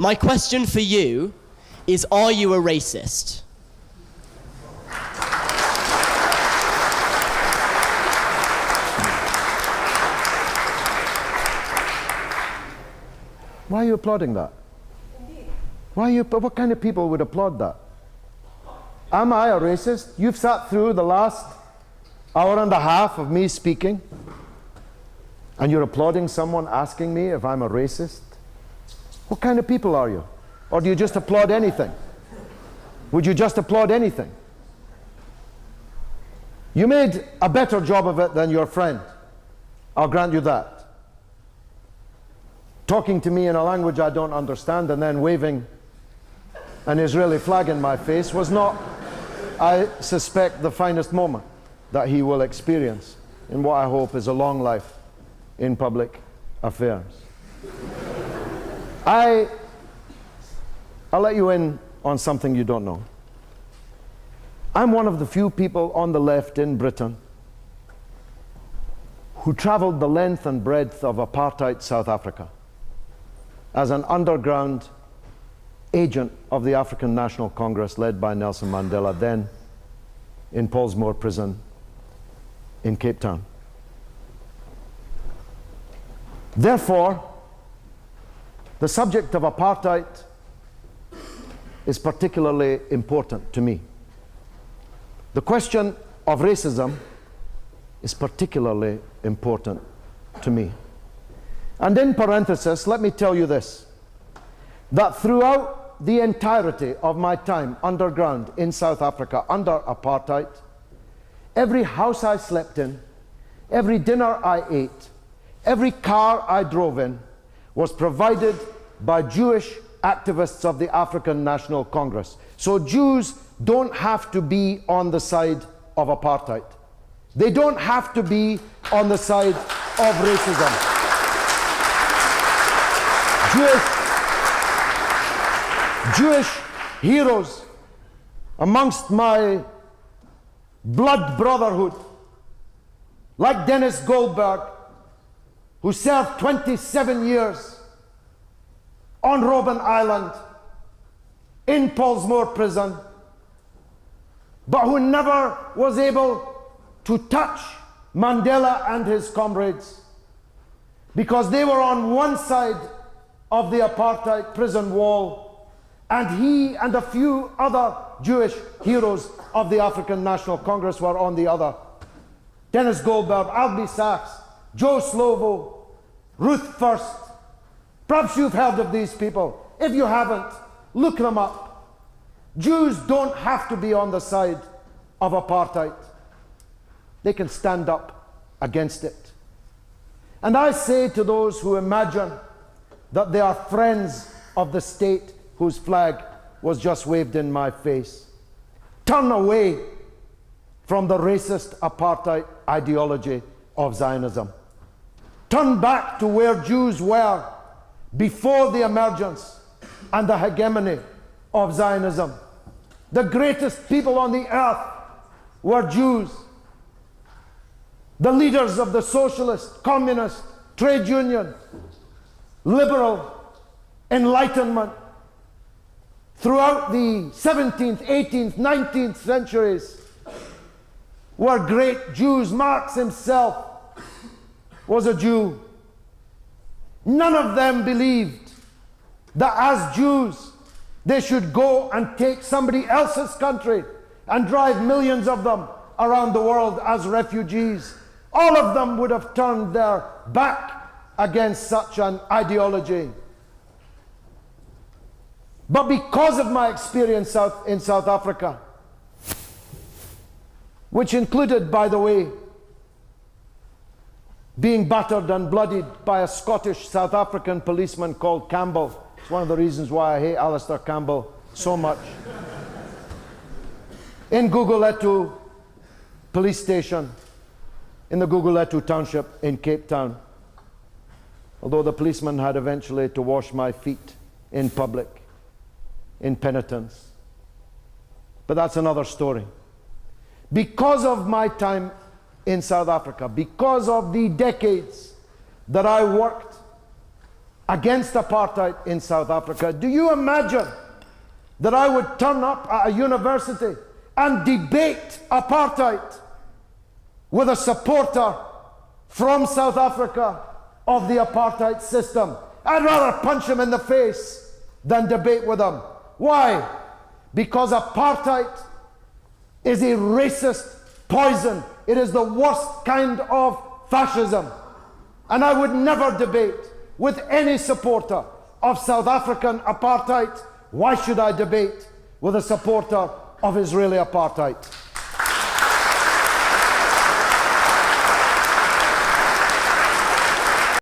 My question for you is, are you a racist? Why are you applauding that? What kind of people would applaud that? Am I a racist? You've sat through the last hour and a half of me speaking, and you're applauding someone asking me if I'm a racist? What kind of people are you? Or do you just applaud anything? Would you just applaud anything? You made a better job of it than your friend. I'll grant you that. Talking to me in a language I don't understand and then waving an Israeli flag in my face was not, I suspect, the finest moment that he will experience in what I hope is a long life in public affairs. I'll let you in on something you don't know. I'm one of the few people on the left in Britain who traveled the length and breadth of apartheid South Africa as an underground agent of the African National Congress led by Nelson Mandela, then in Pollsmoor prison in Cape Town. Therefore, the subject of apartheid is particularly important to me. The question of racism is particularly important to me. And in parenthesis, let me tell you this, that throughout the entirety of my time underground in South Africa under apartheid, every house I slept in, every dinner I ate, every car I drove in was provided by Jewish activists of the African National Congress. So Jews don't have to be on the side of apartheid. They don't have to be on the side of racism. Jewish heroes amongst my blood brotherhood, like Dennis Goldberg, who served 27 years on Robben Island in Pollsmoor prison, but who never was able to touch Mandela and his comrades because they were on one side of the apartheid prison wall, and he and a few other Jewish heroes of the African National Congress were on the other. Dennis Goldberg, Albie Sachs, Joe Slovo, Ruth First. Perhaps you've heard of these people. If you haven't, look them up. Jews don't have to be on the side of apartheid. They can stand up against it. And I say to those who imagine that they are friends of the state whose flag was just waved in my face, turn away from the racist apartheid ideology of Zionism. Turn back to where Jews were before the emergence and the hegemony of Zionism. The greatest people on the earth were Jews. The leaders of the socialist, communist, trade union, liberal enlightenment throughout the 17th, 18th, 19th centuries were great Jews. Marx himself was a Jew. None of them believed that as Jews they should go and take somebody else's country and drive millions of them around the world as refugees. All of them would have turned their back against such an ideology. But because of my experience in South Africa, which included, by the way, being battered and bloodied by a Scottish South African policeman called Campbell. It's one of the reasons why I hate Alistair Campbell so much. In Gugulethu police station, in the Gugulethu township in Cape Town, although the policeman had eventually to wash my feet in public, in penitence. But that's another story. Because of my time in South Africa, because of the decades that I worked against apartheid in South Africa. Do you imagine that I would turn up at a university and debate apartheid with a supporter from South Africa of the apartheid system? I'd rather punch him in the face than debate with him. Why? Because apartheid is a racist poison. It is the worst kind of fascism. And I would never debate with any supporter of South African apartheid. Why should I debate with a supporter of Israeli apartheid?